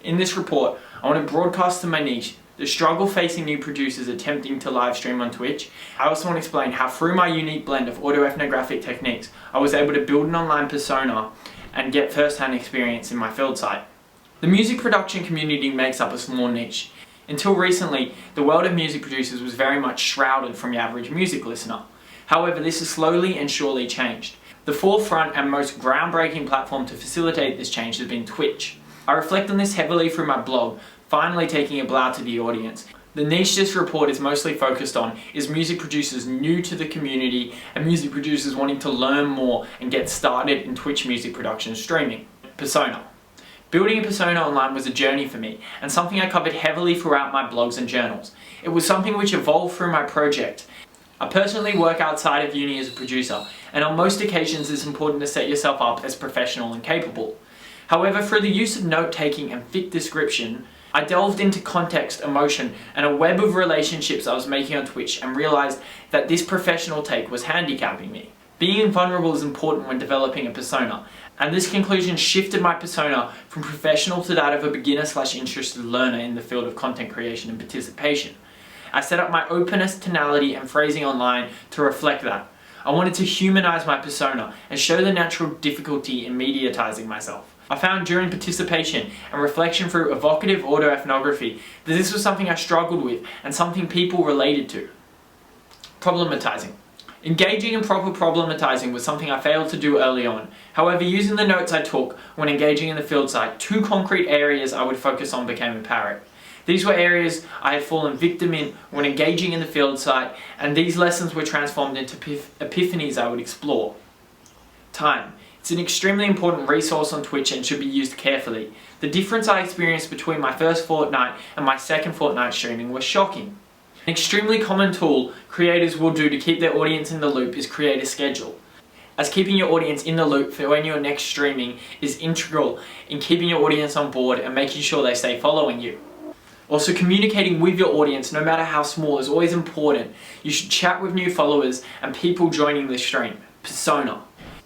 In this report, I want to broadcast to my niche the struggle facing new producers attempting to live stream on Twitch. I also want to explain how through my unique blend of autoethnographic techniques, I was able to build an online persona and get first-hand experience in my field site. The music production community makes up a small niche. Until recently, the world of music producers was very much shrouded from your average music listener. However, this has slowly and surely changed. The forefront and most groundbreaking platform to facilitate this change has been Twitch. I reflect on this heavily through my blog, finally taking a blow to the audience. The niche this report is mostly focused on is music producers new to the community and music producers wanting to learn more and get started in Twitch music production and streaming. Persona. Building a persona online was a journey for me and something I covered heavily throughout my blogs and journals. It was something which evolved through my project. I personally work outside of uni as a producer, and on most occasions it's important to set yourself up as professional and capable. However, through the use of note-taking and thick description, I delved into context, emotion, and a web of relationships I was making on Twitch and realized that this professional take was handicapping me. Being vulnerable is important when developing a persona, and this conclusion shifted my persona from professional to that of a beginner/interested learner in the field of content creation and participation. I set up my openness, tonality, and phrasing online to reflect that. I wanted to humanize my persona and show the natural difficulty in mediatizing myself. I found during participation and reflection through evocative autoethnography that this was something I struggled with and something people related to. Problematizing. Engaging in proper problematizing was something I failed to do early on. However, using the notes I took when engaging in the field site, two concrete areas I would focus on became apparent. These were areas I had fallen victim in when engaging in the field site, and these lessons were transformed into epiphanies I would explore. Time. It's an extremely important resource on Twitch and should be used carefully. The difference I experienced between my first fortnight and my second fortnight streaming was shocking. An extremely common tool creators will do to keep their audience in the loop is create a schedule, as keeping your audience in the loop for when you're next streaming is integral in keeping your audience on board and making sure they stay following you. Also, communicating with your audience, no matter how small, is always important. You should chat with new followers and people joining the stream. Persona.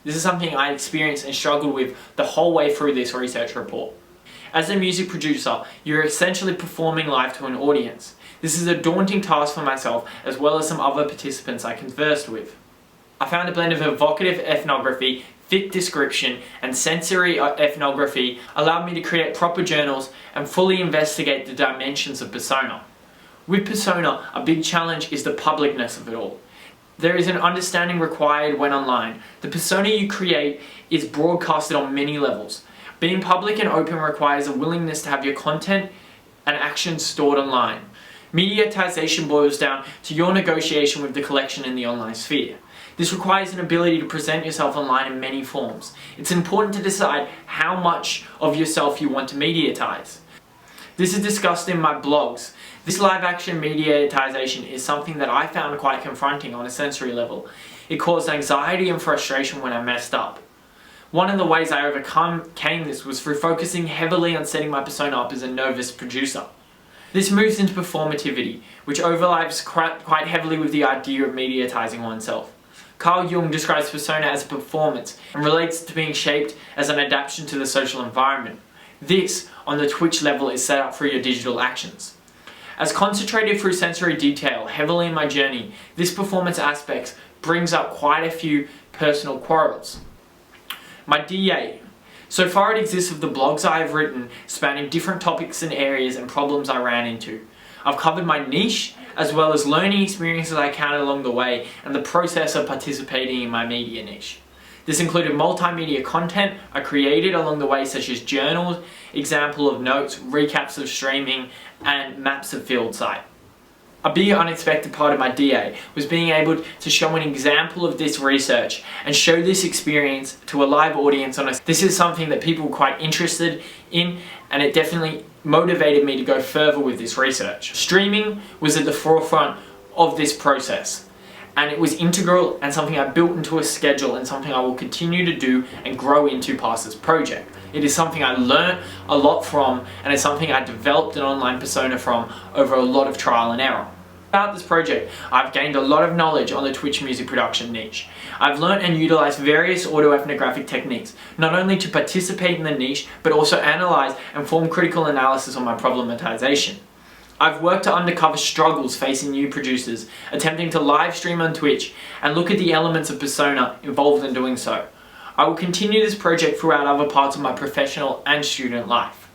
This is something I experienced and struggled with the whole way through this research report. As a music producer, you're essentially performing live to an audience. This is a daunting task for myself as well as some other participants I conversed with. I found a blend of evocative ethnography, thick description, and sensory ethnography allowed me to create proper journals and fully investigate the dimensions of persona. With persona, a big challenge is the publicness of it all. There is an understanding required when online. The persona you create is broadcasted on many levels. Being public and open requires a willingness to have your content and actions stored online. Mediatization boils down to your negotiation with the collection in the online sphere. This requires an ability to present yourself online in many forms. It's important to decide how much of yourself you want to mediatize. This is discussed in my blogs. This live action mediatization is something that I found quite confronting on a sensory level. It caused anxiety and frustration when I messed up. One of the ways I overcame this was through focusing heavily on setting my persona up as a novice producer. This moves into performativity, which overlaps quite heavily with the idea of mediatizing oneself. Carl Jung describes persona as a performance and relates to being shaped as an adaptation to the social environment. This, on the Twitch level, is set up through your digital actions. As concentrated through sensory detail heavily in my journey, this performance aspect brings up quite a few personal quarrels. My DA. So far it exists of the blogs I have written spanning different topics and areas and problems I ran into. I've covered my niche as well as learning experiences I encountered along the way and the process of participating in my media niche. This included multimedia content I created along the way, such as journals, example of notes, recaps of streaming, and maps of field site. A big unexpected part of my DA was being able to show an example of this research and show this experience to a live audience. This is something that people were quite interested in, and it definitely motivated me to go further with this research. Streaming was at the forefront of this process, and it was integral and something I built into a schedule and something I will continue to do and grow into past this project. It is something I learned a lot from, and it's something I developed an online persona from over a lot of trial and error. Throughout this project, I've gained a lot of knowledge on the Twitch music production niche. I've learnt and utilised various autoethnographic techniques, not only to participate in the niche, but also analyse and form critical analysis on my problematization. I've worked to uncover struggles facing new producers, attempting to live stream on Twitch, and look at the elements of persona involved in doing so. I will continue this project throughout other parts of my professional and student life.